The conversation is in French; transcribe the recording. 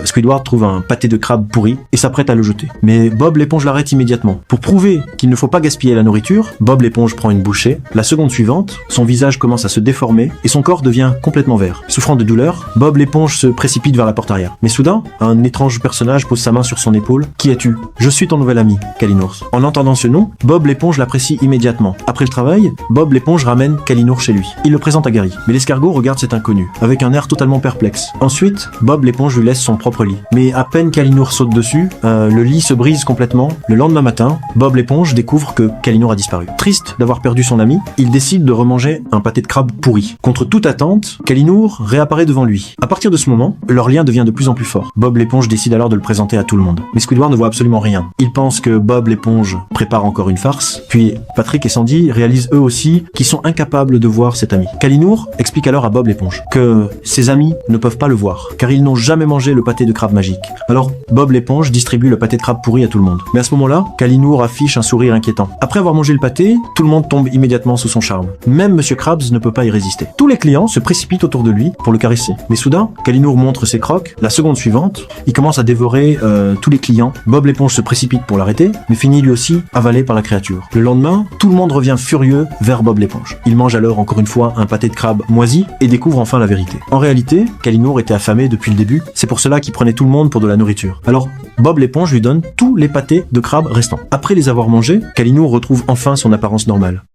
Squidward trouve un pâté de crabe pourri et s'apprête à le jeter. Mais Bob l'éponge l'arrête immédiatement. Pour prouver qu'il ne faut pas gaspiller la nourriture, Bob l'éponge prend une bouchée. La seconde suivante, son visage commence à se déformer et son corps devient complètement vert. Souffrant de douleur, Bob l'éponge se précipite vers la porte arrière. Mais soudain, un étrange personnage pose sa main sur son épaule. Qui es-tu? Je suis ton nouvel ami, Kalinours. En entendant ce nom, Bob l'éponge l'apprécie immédiatement. Après le travail, Bob l'éponge ramène Kalinours chez lui. Il le présente à Gary. Mais l'escargot regarde cet inconnu, avec un air totalement perplexe. Ensuite, Bob l'éponge lui laisse son propre lit. Mais à peine Kalinours saute dessus, le lit se brise complètement. Le lendemain matin, Bob l'éponge découvre que Kalinours a disparu. Triste d'avoir perdu son ami, il décide de remanger un pâté de crabe pourri. Contre toute attente, Kalinours réapparaît devant lui. À partir de ce moment, leur lien devient de plus en plus fort. Bob l'éponge décide alors de le présenter à tout le monde. Mais Squidward ne voit absolument rien. Il pense que Bob l'éponge prépare encore une farce, puis Patrick et Sandy réalisent eux aussi qu'ils sont incapables de voir cet ami. Kalinours explique alors à Bob l'éponge que ses amis ne peuvent pas le voir, car ils n'ont jamais mangé le pâté de crabe magique. Alors Bob l'éponge distribue le pâté de crabe pourri à tout le monde. Mais à ce moment-là, Kalinours affiche un sourire inquiétant. Après avoir mangé le pâté, tout le monde tombe immédiatement sous son charme. Même Monsieur Krabs ne peut pas y résister. Tous les clients se précipitent autour de lui pour le caresser. Mais soudain, Kalinours montre ses crocs. La seconde suivante, il commence à dévorer tous les clients. Bob l'éponge se précipite pour l'arrêter, mais finit lui aussi avalé par la créature. Le lendemain, tout le monde revient furieux vers Bob l'éponge. Il mange alors encore une fois un pâté de crabe moisi et découvre enfin la vérité. En réalité, Kalinours était affamé depuis le début, c'est pour cela qu'il prenait tout le monde pour de la nourriture. Alors, Bob l'éponge lui donne tous les pâtés de crabe restants. Après les avoir mangés, Kalinours retrouve enfin son apparence normale.